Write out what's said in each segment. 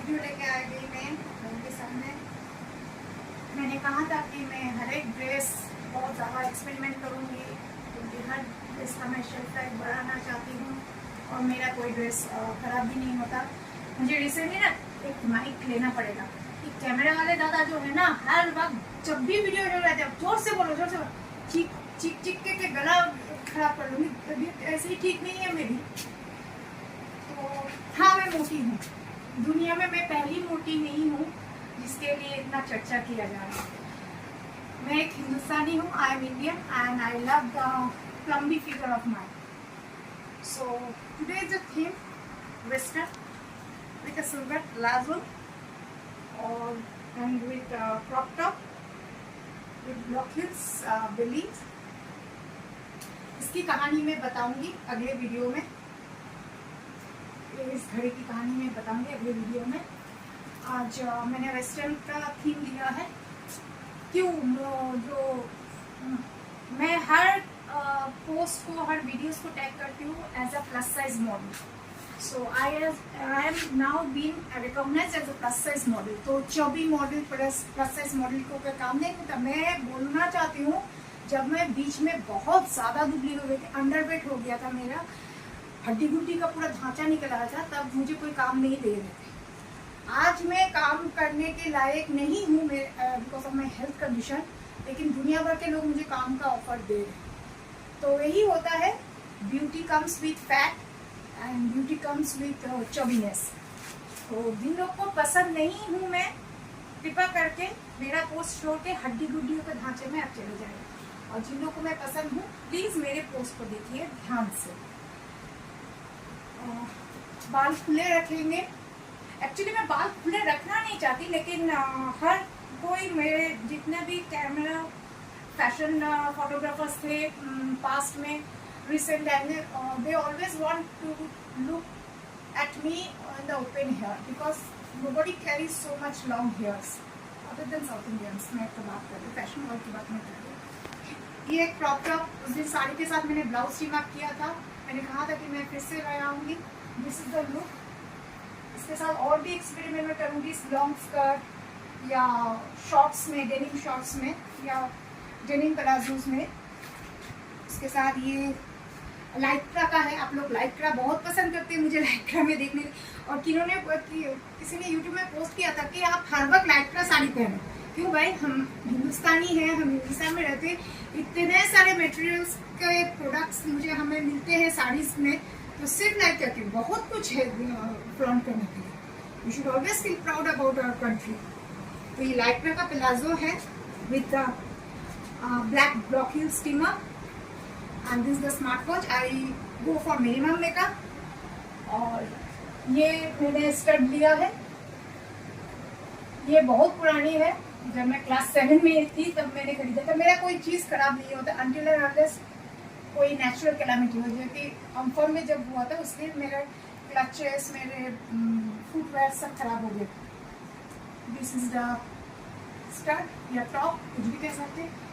Video लेके आ गई मैं उनके सामने। मैंने कहा था कि मैं हर एक ड्रेस बहुत ज़्यादा एक्सपेरिमेंट करूँगी, क्योंकि हर ड्रेस का मैं शेल्फ लाइफ बढ़ाना चाहती हूँ और मेरा कोई ड्रेस ख़राब भी नहीं होता। मुझे रिसेंटली ना एक माइक लेना पड़ेगा। कि कैमरा वाले दादा जो है ना, हर वक्त जब भी वीडियो हो रहते हैं जोर से बोलो, जोर से बोलो, चीख चीख चीख के गला खराब कर लूँगी। तबीयत ऐसे ही ठीक नहीं है मेरी। तो हाँ, मैं मोटी हूँ, दुनिया में मैं पहली मोटी नहीं हूँ जिसके लिए इतना चर्चा किया जा रहा है। मैं एक हिंदुस्तानी हूँ, I am Indian and I love the plumpy figure of mine. So today is the theme western with a silver palazzo or and with crop top with block heels bellies। इसकी कहानी मैं बताऊंगी अगले वीडियो में, इस घड़ी की कहानी मैं बताऊंगी अगले वीडियो में। आज मैंने वेस्टर्न का थीम लिया है। क्यों जो मैं हर पोस्ट को, हर वीडियोस को टैग करती हूँ as a plus size model. So I am now being recognized as a plus size model। तो चौबी मॉडल प्लस साइज मॉडल को क्या काम नहीं होता। मैं बोलना चाहती हूँ, जब मैं बीच में बहुत ज़्यादा दुबली हो गई थी, अंडरवेट हो गया था, मेरा हड्डी गुड्डी का पूरा ढांचा निकल रहा था, तब मुझे कोई काम नहीं दे रहे थे। आज मैं काम करने के लायक नहीं हूँ because of my health condition, लेकिन दुनिया भर के लोग मुझे काम का ऑफर दे रहे हैं। तो यही होता है, beauty comes with fat and beauty comes with chubbiness. तो जिन लोग को पसंद नहीं हूँ मैं, कृपा करके मेरा पोस्ट छोड़ के हड्डी गुड्डियों के ढांचे में आप चले जाएंगे, और जिन लोग को मैं पसंद हूँ प्लीज़ मेरे पोस्ट को देखिए ध्यान से। बाल खुले रखेंगे। एक्चुअली मैं बाल खुले रखना नहीं चाहती, लेकिन हर कोई, मेरे जितने भी कैमरा फैशन फोटोग्राफर्स थे पास्ट में, recent time, they always want to look at me in the open hair because nobody carries so much long hairs other than South Indians। मैं तो बात कर रही हूँ, फैशन वर्ल्ड की बात नहीं कर रही। ये एक क्रॉप टॉप उस दिन साड़ी के साथ मैंने ब्लाउज टीम अप किया था। मैंने कहा था कि मैं फिर से लगाऊंगी। This is the look. इसके साथ और भी एक्सपेरिमेंट में करूँगी, लॉन्ग स्कर्ट या शॉर्ट्स में, डेनिम शॉर्ट्स में या डेनिम प्लाजोज में। इसके साथ ये लाइक्रा का है। आप लोग लाइक्रा बहुत पसंद करते हैं मुझे लाइक्रा में देखने। और किसी ने यूट्यूब में पोस्ट किया था कि आप हर वक्त लाइक्रा साड़ी पहनो। क्यों भाई, हम हिंदुस्तानी हैं, हम हिंदुस्तान में रहते हैं, इतने सारे मटेरियल्स के प्रोडक्ट्स हमें मिलते हैं साड़ीज में, तो सिर्फ लाइक्रा के बहुत कुछ है फ्लॉन्ट करने के लिए। You should always feel proud about our country. तो ये लाइक्रा का प्लाजो है with black block heel steamer and this is the smart watch। I go for minimum makeup। और ये मैंने स्कर्ट लिया है, ये बहुत पुरानी है, जब मैं क्लास 7 में थी तब मैंने खरीदा था। मेरा कोई चीज़ खराब नहीं होता until and unless कोई नेचुरल कैलामिटी हो, जैसे कि अम्फर में जब हुआ था उसमें मेरे क्लचेस, मेरे फुटवेयर सब खराब हो गए। दिस इज द स्कर्ट या टॉप, कुछ भी कह सकते हैं।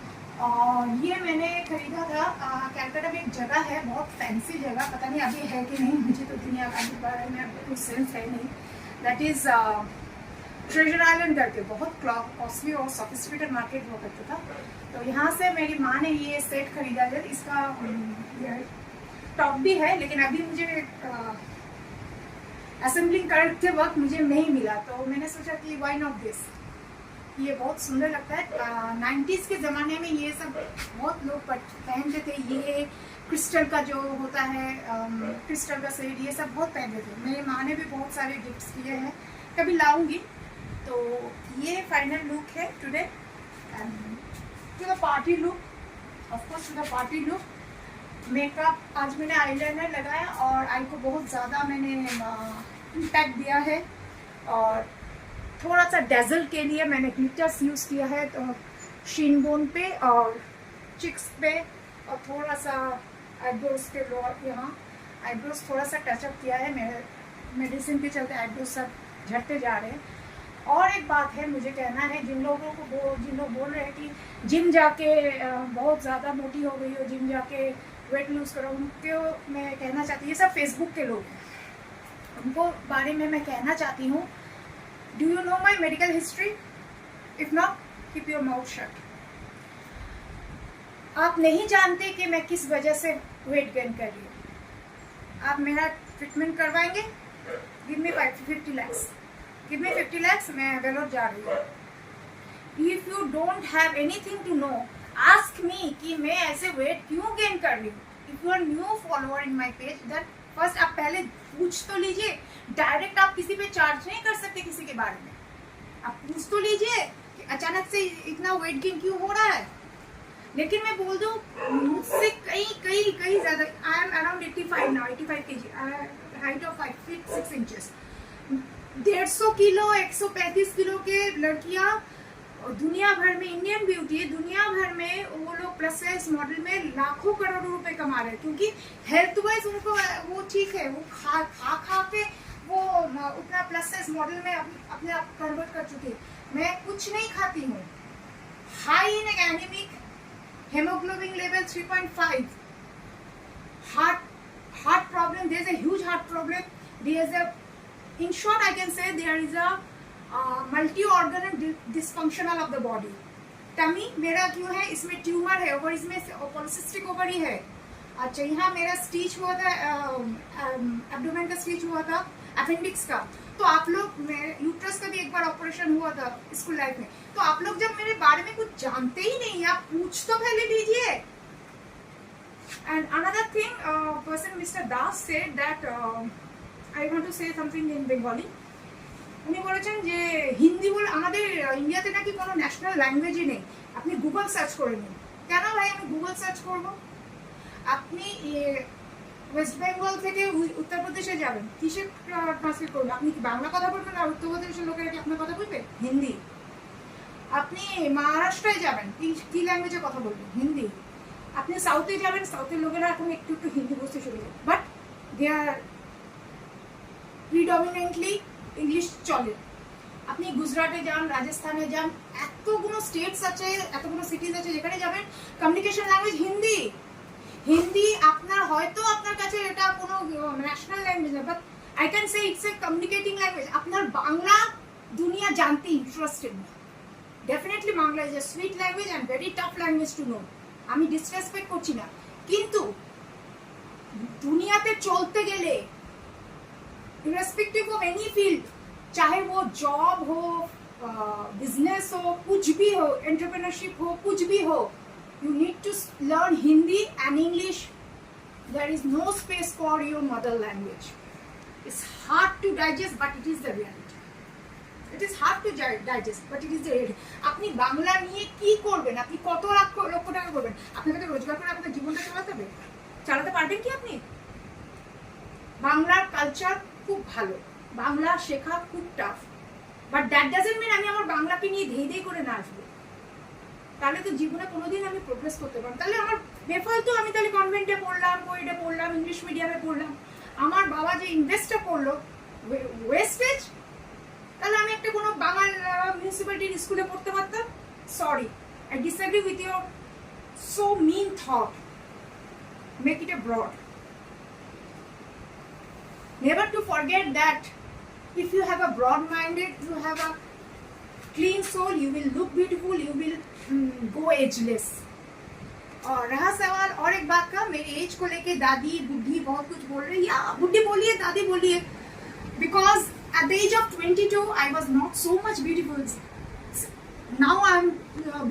और ये मैंने खरीदा था कैलकाटा में, एक जगह है बहुत फैंसी जगह, पता नहीं अभी है कि नहीं, मुझे तो दुनिया का के बारे में कुछ सेंस है नहीं। दैट इज़ ट्रेजर आइलैंड करके बहुत कॉस्टली और सोफिस्टिकेटेड मार्केट हुआ करता था। तो यहाँ से मेरी माँ ने ये सेट खरीदा है। इसका टॉप भी है, लेकिन अभी मुझे असेंबलिंग करते वक्त मुझे नहीं मिला, तो मैंने सोचा कि वाई नॉट दिस। ये बहुत सुंदर लगता है। 90s के ज़माने में ये सब बहुत लोग पहनते थे। ये क्रिस्टल का जो होता है, क्रिस्टल का सेट, ये सब बहुत पहनते थे। मेरी माँ ने भी बहुत सारे गिफ्ट्स किए हैं, कभी लाऊंगी। तो ये फाइनल लुक है today, to the party look, of course to the party look. Makeup आज मैंने आईलाइनर लगाया और आई को बहुत ज़्यादा मैंने इम्पैक्ट दिया है, और थोड़ा सा डेजल के लिए मैंने ग्लिटर्स यूज़ किया है, तो शीन बोन पे और चिक्स पे, और थोड़ा सा आईब्रोज के यहाँ आईब्रोज थोड़ा सा टचअप किया है। मेरे मेडिसिन के चलते आईब्रोज सब झड़ते जा रहे हैं। और एक बात है मुझे कहना है, जिन लोग बोल रहे हैं कि जिम जाके बहुत ज़्यादा मोटी हो गई हो, जिम जाके वेट लूज करो, उनको मैं कहना चाहती हूँ, ये सब फेसबुक के लोग हैं, उनको बारे में मैं कहना चाहती हूँ Do you know my medical history? If not, keep your mouth shut. आप नहीं जानते कि मैं किस वजह से वेट गेन कर रही हूँ. आप मेरा ट्रीटमेंट करवाएंगे? Give me 50 lakhs. Give me 50 lakhs. मैं वेलोर जा रही हूँ. If you don't have anything to know, ask me कि मैं ऐसे वेट क्यों गेन कर रही हूँ. If you are new follower in my page, then first आप पहले पूछ तो लीजिए. डायरेक्ट आप किसी पे चार्ज नहीं कर सकते किसी के बारे में. आप पूछ तो लीजिए कि अचानक से इतना वेट गेन क्यों हो रहा है. लेकिन मैं बोल दूं, मुझसे कई ज्यादा. I am around 85 now, 85 kg, height of 5 feet 6 inches. 150 kilo 135 kilo के लड़कियां दुनिया भर में, इंडियन ब्यूटी दुनिया भर में वो लोग प्लस साइज मॉडल में लाखों करोड़ों रुपए कमा रहे हैं. क्योंकि हेल्थ वाइज उनको वो ठीक है, वो खा के वो उतना प्लस साइज मॉडल में अपने आप कन्वर्ट कर चुके हैं. मैं कुछ नहीं खाती हूँ. High in anaemic, hemoglobin level 3.5, heart problem. There is a huge heart problem. There is a, in short I can say, there is a multi-organ and dysfunctional of the body. Tummy मेरा क्यों है, इसमें tumour है, ovaries में polycystic ovary है. अच्छा, यहाँ मेरा स्टिच हुआ था, एब्डोमेन का स्टिच हुआ था, अपेंडिक्स का. तो आप लोग, यूट्रस का भी एक बार ऑपरेशन हुआ था स्कूल लाइफ में. तो आप लोग जब मेरे बारे में कुछ जानते ही नहीं, आप पूछ तो पहले लीजिए. And another thing, person mister Das said that I want to say something in Bengali. উনি বলেছেন যে হিন্দি বলে আমাদের ইন্ডিয়াতে নাকি কোনো ন্যাশনাল ল্যাঙ্গুয়েজই নেই. আপনি গুগল সার্চ করে নিন. কেন ভাই আমি গুগল সার্চ করব? আপনি ওয়েস্ট বেঙ্গল থেকে উত্তরপ্রদেশে যাবেন, কিসে ট্রান্সলেট করবেন? আপনি কি বাংলা কথা বলবেন আর উত্তরপ্রদেশের লোকেরা কি আপনার কথা বলবে? হিন্দি. আপনি মহারাষ্ট্রে যাবেন, কি ল্যাঙ্গুয়েজে কথা বলবেন? হিন্দি. আপনি সাউথে যাবেন, সাউথের লোকেরা এখন একটু হিন্দি বুঝতে শুরু করে, but they are predominantly English চলে. আপনি গুজরাটে যান, রাজস্থানে যান, এতগুলো স্টেটস আছে, এতগুলো সিটিজ আছে, যেখানে যাবেন কমিউনিকেশন ল্যাঙ্গুয়েজ হিন্দি. হিন্দি আপনার হয়তো আপনার কাছে এটা কোনো ন্যাশনাল ল্যাঙ্গুয়েজ না, but I can say it's a communicating language. আপনার বাংলা দুনিয়া জানতে ইন্টারেস্টেড না. Definitely Bangla is a sweet language and very tough language to know. আমি ডিসরেসপেক্ট করছি না, কিন্তু दुनियाते चलते गेले इरेस्पेक्टिव ऑफ एनी फील्ड, चाहे वो जॉब हो, बिजनेस हो, कुछ भी हो, एंटरप्रेन्योरशिप हो, कुछ भी हो, you need to learn Hindi and English. There is no space for your mother language. It's hard to digest, but it is the reality. It is hard to digest, but it is the reality. আপনি বাংলা নিয়ে কি করবেন? আপনি কত লক্ষ টাকা করবেন? আপনাকে তো রোজগার করে আপনার জীবনটা চালাতে হবে। চালাতে পারবেন কি আপনি? বাংলার কালচার খুব ভালো, বাংলা শেখা খুব tough, but that doesn't mean আমি আমার বাংলাকে নিয়ে ধেই ধেই করে নাচবো। তাহলে তো জীবনে কোনোদিন আমি প্রোগ্রেস করতে পারবো। তাহলে আমার বেফালতু আমি তাহলে কনভেন্টে পড়লাম, কোয়েডে পড়লাম, ইংলিশ মিডিয়ামে পড়লাম, আমার বাবা যে ইনভেস্টটা করলো ওয়েস্টেজ, তাহলে আমি একটা কোনো বাঙাল মিউনিসিপ্যালিটির স্কুলে পড়তে পারতাম। Sorry, I disagree with your so mean thought. Make it abroad. Never to forget that if you have a broad-minded, you have a clean soul, you will look beautiful, you will go ageless. और रहा सवाल और एक बात का, मेरी as को लेके दादी बुढ़ी बहुत कुछ बोल रही है, या बुढ़ी बोलिए दादी बोलिए, because at the age of 22 I was not so much beautiful. Now I am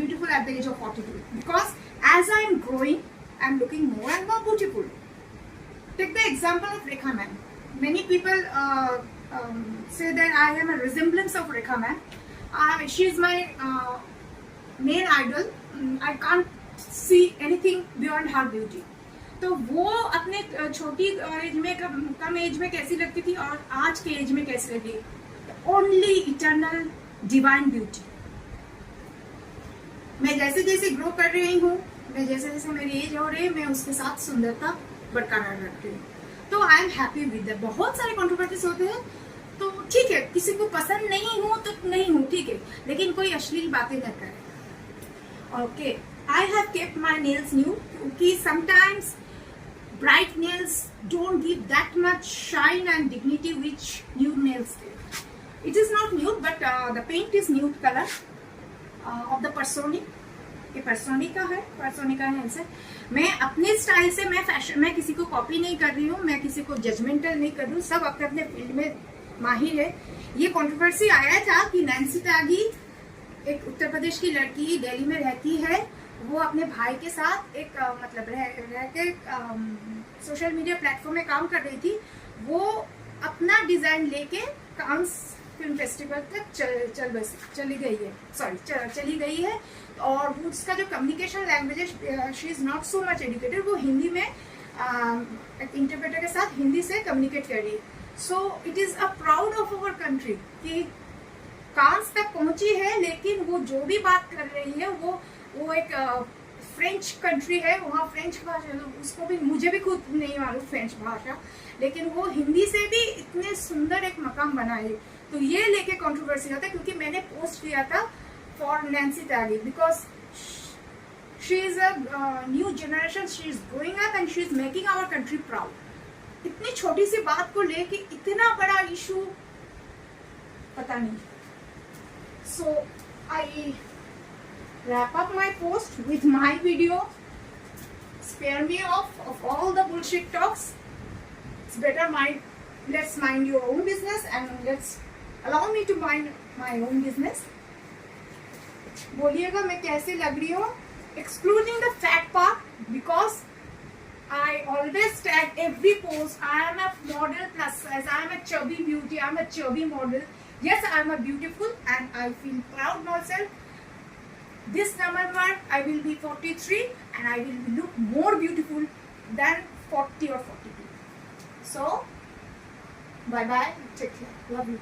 beautiful at the age of 42, because as I am growing I am looking more and more beautiful. Take the example of Rekha ma'am. Many people say that I am a resemblance of Rekha ma'am. She is my main idol. I can't see anything beyond her beauty. तो वो अपने छोटी as में, कम as में कैसी लगती थी और आज के एज में कैसी लगी? Only eternal divine beauty. मैं जैसे जैसे ग्रो कर रही हूँ, मैं जैसे जैसे मेरी एज हो रही है, मैं उसके साथ सुंदरता बरकरार रखती हूँ। तो I am happy with that. बहुत सारे कंट्रोवर्सीज होते हैं, तो ठीक है, किसी को पसंद नहीं हूँ तो नहीं हूँ, ठीक है, लेकिन कोई अश्लील बातें न करे। Okay, I have kept my nails new, क्योंकि sometimes bright nails don't give that much shine and dignity which new nails give. It is not nude, but the paint is nude color of the Personic. ये Personic का है, Personic का है ऐसे. मैं अपने style से मैं किसी को कॉपी नहीं कर रही हूँ, मैं किसी को जजमेंटल नहीं कर रही हूँ, सब अपने अपने फील्ड में माहिर है. ये कंट्रोवर्सी आया था कि नैन्सी त्यागी, एक उत्तर प्रदेश की लड़की, दिल्ली में रहती है, वो अपने भाई के साथ एक मतलब रह के सोशल मीडिया प्लेटफॉर्म में काम कर रही थी. वो अपना डिजाइन लेके कांस फिल्म फेस्टिवल तक चली गई है. और उसका जो कम्युनिकेशन लैंग्वेज है, she is not so much educated, वो हिंदी में एक इंटरप्रेटर के साथ हिंदी से कम्युनिकेट कर रही है. So it is a proud of our country कि कांस तक पहुंची है, लेकिन वो जो भी बात कर रही है वो एक फ्रेंच कंट्री है, वहाँ फ्रेंच भाषा, उसको भी, मुझे भी खुद नहीं मालूम फ्रेंच भाषा, लेकिन वो हिंदी से भी इतने सुंदर एक मकाम बनाए. तो ये लेके कंट्रोवर्सी होता है, क्योंकि मैंने पोस्ट किया था for Nancy Tyagi, because she is a new generation, she is growing up and she is making our country proud. इतनी छोटी सी बात को लेके इतना बड़ा इशू, पता नहीं. सो आई wrap up my post with my video. Spare me of all the bullshit talks. It's better let's mind your own business and let's allow me to mind my own business. बोलिएगा मैं कैसे लग रही हूँ, excluding the fat part, because I always tag every post. I am a model plus size. I am a chubby beauty. I am a chubby model. Yes, I am a beautiful and I feel proud myself. This November I will be 43 and I will look more beautiful than 40 or 42. So bye bye, take care, love you.